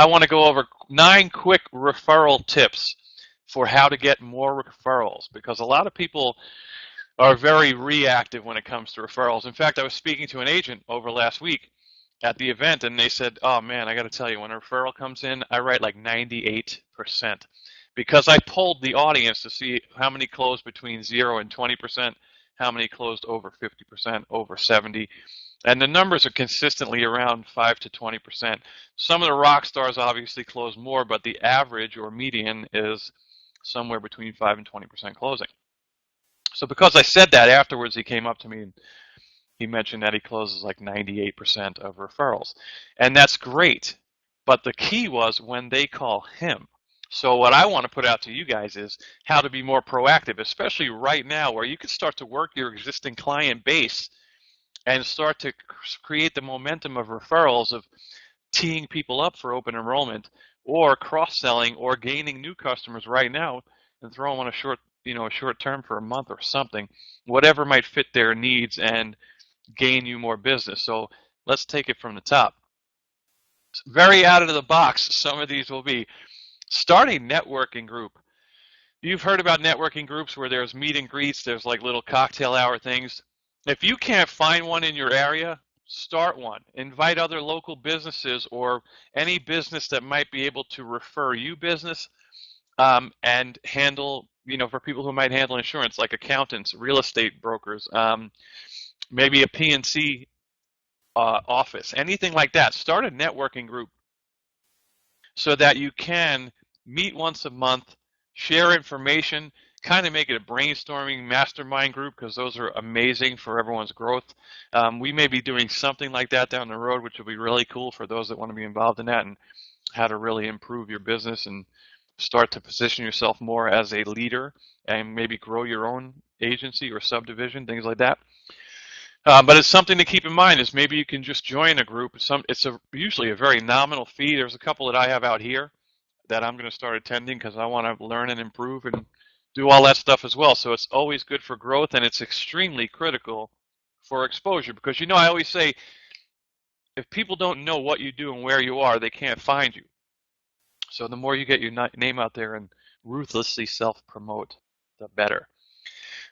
I want to go over 9 quick referral tips for how to get more referrals, because a lot of people are very reactive when it comes to referrals. In fact, I was speaking to an agent over last week at the event, and they said, oh man, I got to tell you, when a referral comes in, I write like 98%, because I polled the audience to see how many closed between 0 and 20%, how many closed over 50%, over 70%. And the numbers are consistently around 5 to 20%. Some of the rock stars obviously close more, but the average or median is somewhere between 5 and 20% closing. So because I said that, afterwards he came up to me and he mentioned that he closes like 98% of referrals. And that's great. But the key was when they call him. So what I want to put out to you guys is how to be more proactive, especially right now where you can start to work your existing client base and start to create the momentum of referrals, of teeing people up for open enrollment or cross-selling or gaining new customers right now and throw them on a short term for a month or something, whatever might fit their needs and gain you more business. So let's take it from the top. Very out of the box, some of these will be start a networking group. You've heard about networking groups where there's meet and greets, there's like little cocktail hour things. If you can't find one in your area, start one. Invite other local businesses or any business that might be able to refer you business and handle, for people who might handle insurance, like accountants, real estate brokers, maybe a P&C office, anything like that. Start a networking group so that you can meet once a month, share information, kind of make it a brainstorming mastermind group, because those are amazing for everyone's growth. We may be doing something like that down the road, which will be really cool for those that want to be involved in that and how to really improve your business and start to position yourself more as a leader and maybe grow your own agency or subdivision, things like that. But it's something to keep in mind is maybe you can just join a group. It's usually a very nominal fee. There's a couple that I have out here that I'm going to start attending because I want to learn and improve and do all that stuff as well. So it's always good for growth, and it's extremely critical for exposure, because I always say if people don't know what you do and where you are, they can't find you. So the more you get your name out there and ruthlessly self-promote, the better.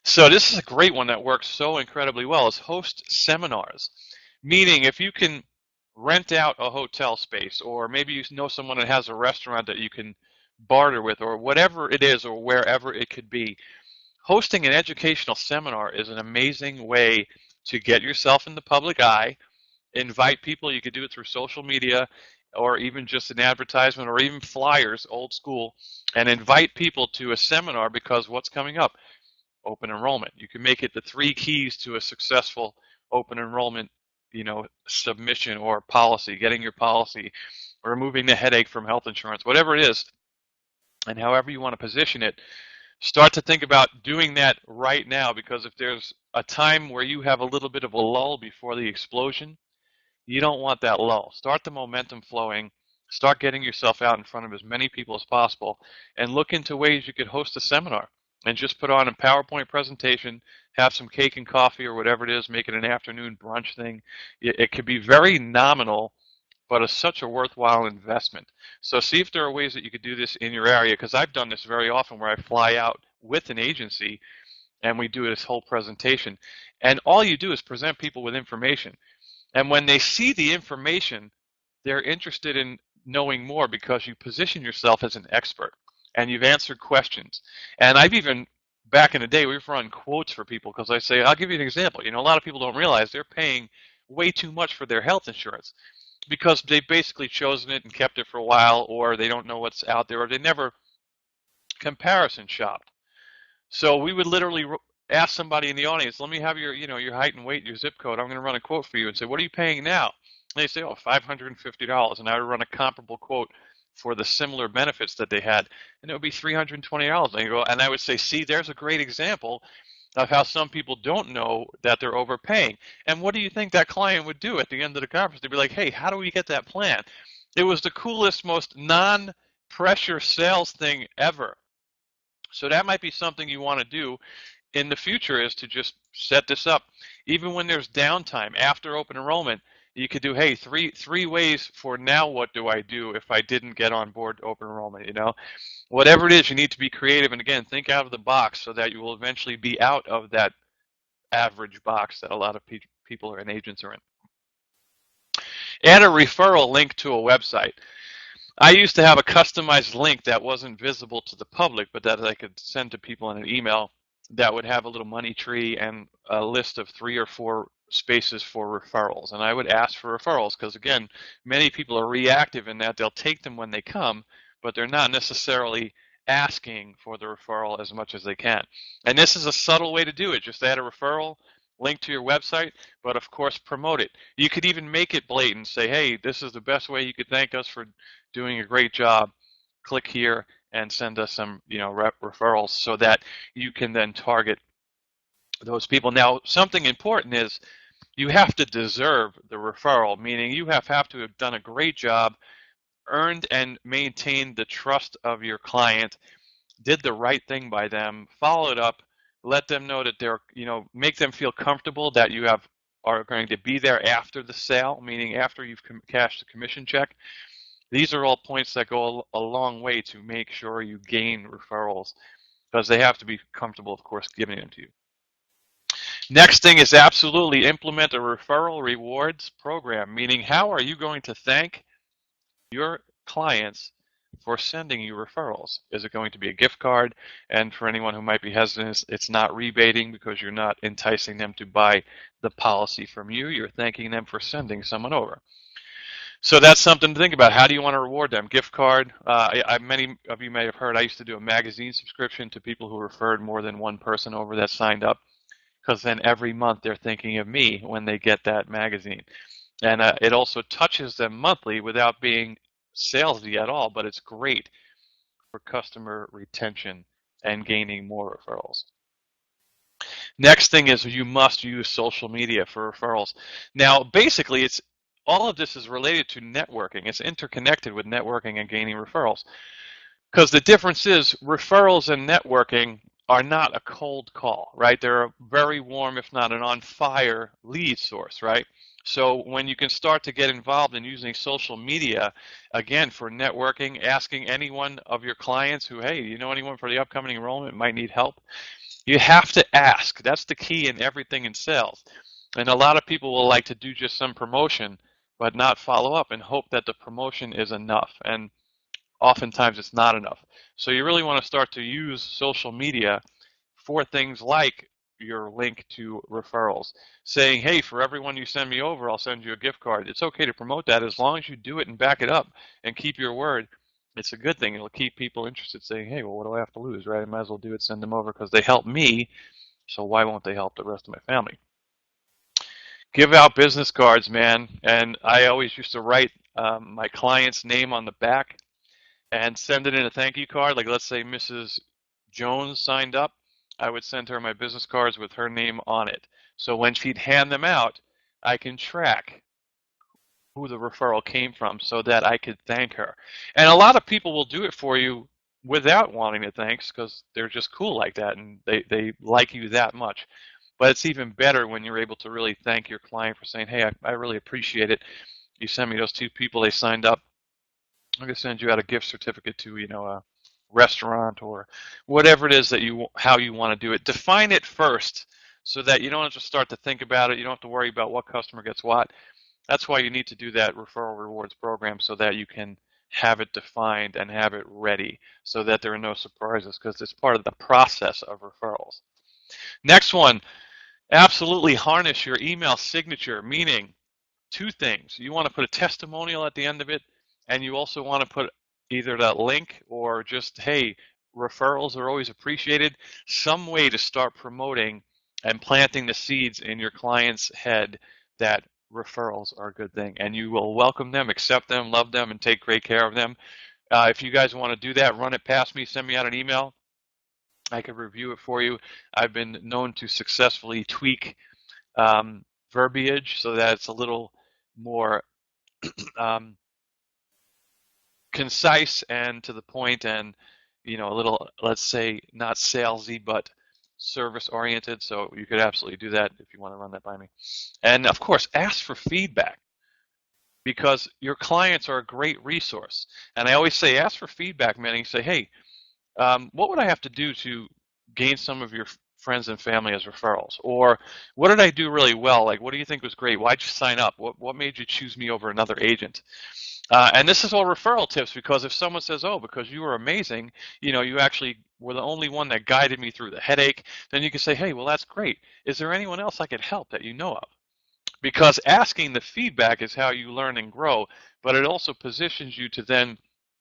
So this is a great one that works so incredibly well, is host seminars. Meaning if you can rent out a hotel space, or maybe you know someone that has a restaurant that you can barter with, or whatever it is, or wherever it could be, hosting an educational seminar is an amazing way to get yourself in the public eye, invite people. You could do it through social media, or even just an advertisement, or even flyers, old school, and invite people to a seminar, because what's coming up? Open enrollment. You can make it the 3 keys to a successful open enrollment, submission or policy, getting your policy, removing the headache from health insurance, whatever it is, and however you want to position it. Start to think about doing that right now, because if there's a time where you have a little bit of a lull before the explosion, you don't want that lull. Start the momentum flowing. Start getting yourself out in front of as many people as possible, and look into ways you could host a seminar and just put on a PowerPoint presentation, have some cake and coffee or whatever it is, make it an afternoon brunch thing. It could be very nominal, but it's such a worthwhile investment. So see if there are ways that you could do this in your area, because I've done this very often where I fly out with an agency and we do this whole presentation. And all you do is present people with information. And when they see the information, they're interested in knowing more, because you position yourself as an expert and you've answered questions. And I've even, back in the day, we've run quotes for people, because I say, I'll give you an example. A lot of people don't realize they're paying way too much for their health insurance, because they've basically chosen it and kept it for a while, or they don't know what's out there, or they never comparison shopped. So we would literally ask somebody in the audience, let me have your, your height and weight, your zip code. I'm going to run a quote for you, and say, what are you paying now? And they say, oh, $550. And I would run a comparable quote for the similar benefits that they had, and it would be $320. And I would say, see, there's a great example of how some people don't know that they're overpaying. And what do you think that client would do at the end of the conference? They'd be like, hey, how do we get that plan? It was the coolest, most non-pressure sales thing ever. So that might be something you want to do in the future, is to just set this up. Even when there's downtime after open enrollment, You could do, hey, three ways for now. What do I do if I didn't get on board open enrollment? Whatever it is, you need to be creative, and again, think out of the box so that you will eventually be out of that average box that a lot of people and agents are in. Add a referral link to a website. I used to have a customized link that wasn't visible to the public, but that I could send to people in an email that would have a little money tree and a list of 3 or 4 spaces for referrals. And I would ask for referrals because, again, many people are reactive in that they'll take them when they come, but they're not necessarily asking for the referral as much as they can. And this is a subtle way to do it. Just add a referral link to your website, but of course promote it. You could even make it blatant, say, hey, this is the best way you could thank us for doing a great job. Click here and send us some referrals so that you can then target those people. Now, something important is you have to deserve the referral, meaning you have to have done a great job, earned and maintained the trust of your client, did the right thing by them, followed up, let them know that they're, make them feel comfortable that you are going to be there after the sale, meaning after you've cashed the commission check. These are all points that go a long way to make sure you gain referrals, because they have to be comfortable, of course, giving them to you. Next thing is absolutely implement a referral rewards program, meaning how are you going to thank your clients for sending you referrals? Is it going to be a gift card? And for anyone who might be hesitant, it's not rebating because you're not enticing them to buy the policy from you. You're thanking them for sending someone over. So that's something to think about. How do you want to reward them? Gift card. Many of you may have heard I used to do a magazine subscription to people who referred more than one person over that signed up, because then every month they're thinking of me when they get that magazine. And it also touches them monthly without being salesy at all, but it's great for customer retention and gaining more referrals. Next thing is you must use social media for referrals. Now, basically, all of this is related to networking. It's interconnected with networking and gaining referrals. Because the difference is referrals and networking are not a cold call, right? They're a very warm, if not an on-fire lead source, right? So when you can start to get involved in using social media, again, for networking, asking anyone of your clients who, hey, you know anyone for the upcoming enrollment might need help? You have to ask. That's the key in everything in sales. And a lot of people will like to do just some promotion, but not follow up and hope that the promotion is enough. And oftentimes it's not enough. So you really want to start to use social media for things like your link to referrals, saying, hey, for everyone you send me over, I'll send you a gift card. It's okay to promote that as long as you do it and back it up and keep your word. It's a good thing. It'll keep people interested, saying, hey, well, what do I have to lose, right? I might as well do it, send them over because they help me, so why won't they help the rest of my family? Give out business cards, man. And I always used to write my client's name on the back and send it in a thank you card. Like, let's say Mrs. Jones signed up, I would send her my business cards with her name on it. So when she'd hand them out, I can track who the referral came from so that I could thank her. And a lot of people will do it for you without wanting to thanks because they're just cool like that and they like you that much. But it's even better when you're able to really thank your client for saying, hey, I really appreciate it. You sent me those 2 people, they signed up. I'm going to send you out a gift certificate to, a restaurant or whatever it is that how you want to do it. Define it first so that you don't have to start to think about it. You don't have to worry about what customer gets what. That's why you need to do that referral rewards program so that you can have it defined and have it ready so that there are no surprises, because it's part of the process of referrals. Next one, absolutely harness your email signature, meaning 2 things. You want to put a testimonial at the end of it, and you also want to put either that link or just, hey, referrals are always appreciated, some way to start promoting and planting the seeds in your client's head that referrals are a good thing, and you will welcome them, accept them, love them, and take great care of them. If you guys want to do that, run it past me, send me out an email. I can review it for you. I've been known to successfully tweak verbiage so that it's a little more concise and to the point, and a little, let's say, not salesy but service oriented. So you could absolutely do that if you want to run that by me. And of course, ask for feedback. because your clients are a great resource. And I always say, ask for feedback, man. And you say, hey, what would I have to do to gain some of your friends and family as referrals? Or what did I do really well? Like, what do you think was great? Why'd you sign up? What made you choose me over another agent? And this is all referral tips, because if someone says, oh, because you were amazing, you actually were the only one that guided me through the headache, then you can say, hey, well, that's great. Is there anyone else I could help that you know of? Because asking the feedback is how you learn and grow, but it also positions you to then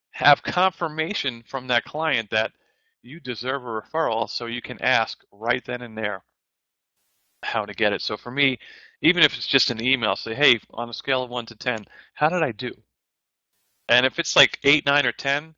have confirmation from that client that you deserve a referral, so you can ask right then and there how to get it. So for me, even if it's just an email, say, hey, on a scale of 1 to 10, how did I do? And if it's like 8, 9, or 10,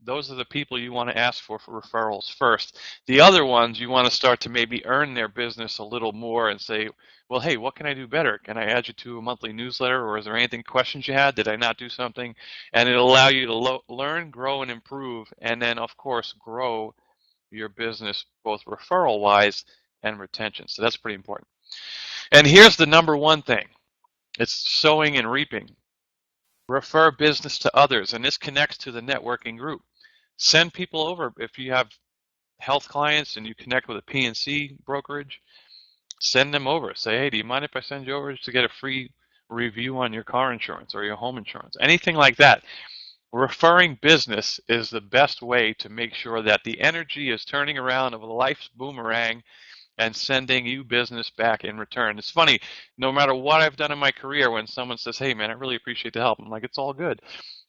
those are the people you want to ask for referrals first. The other ones, you want to start to maybe earn their business a little more and say, well, hey, what can I do better? Can I add you to a monthly newsletter? Or is there anything, questions you had? Did I not do something? And it'll allow you to learn, grow, and improve. And then, of course, grow your business both referral-wise and retention. So that's pretty important. And here's the number one thing. It's sowing and reaping. Refer business to others, and this connects to the networking group. Send people over. If you have health clients and you connect with a P&C brokerage, send them over. Say, hey, do you mind if I send you over to get a free review on your car insurance or your home insurance? Anything like that. Referring business is the best way to make sure that the energy is turning around of life's boomerang and sending you business back in return. It's funny, no matter what I've done in my career, when someone says, hey man, I really appreciate the help, I'm like, it's all good.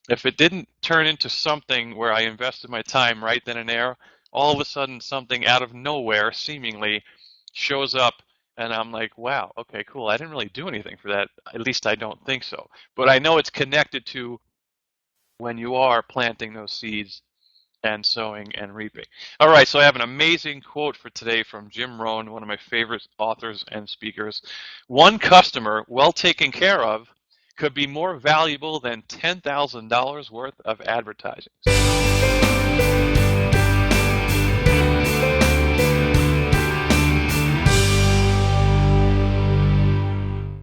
If it didn't turn into something where I invested my time right then and there, all of a sudden something out of nowhere seemingly shows up and I'm like, wow, okay, cool. I didn't really do anything for that. At least I don't think so. But I know it's connected to when you are planting those seeds and sowing and reaping. All right, so I have an amazing quote for today from Jim Rohn, one of my favorite authors and speakers. One customer well taken care of could be more valuable than $10,000 worth of advertising.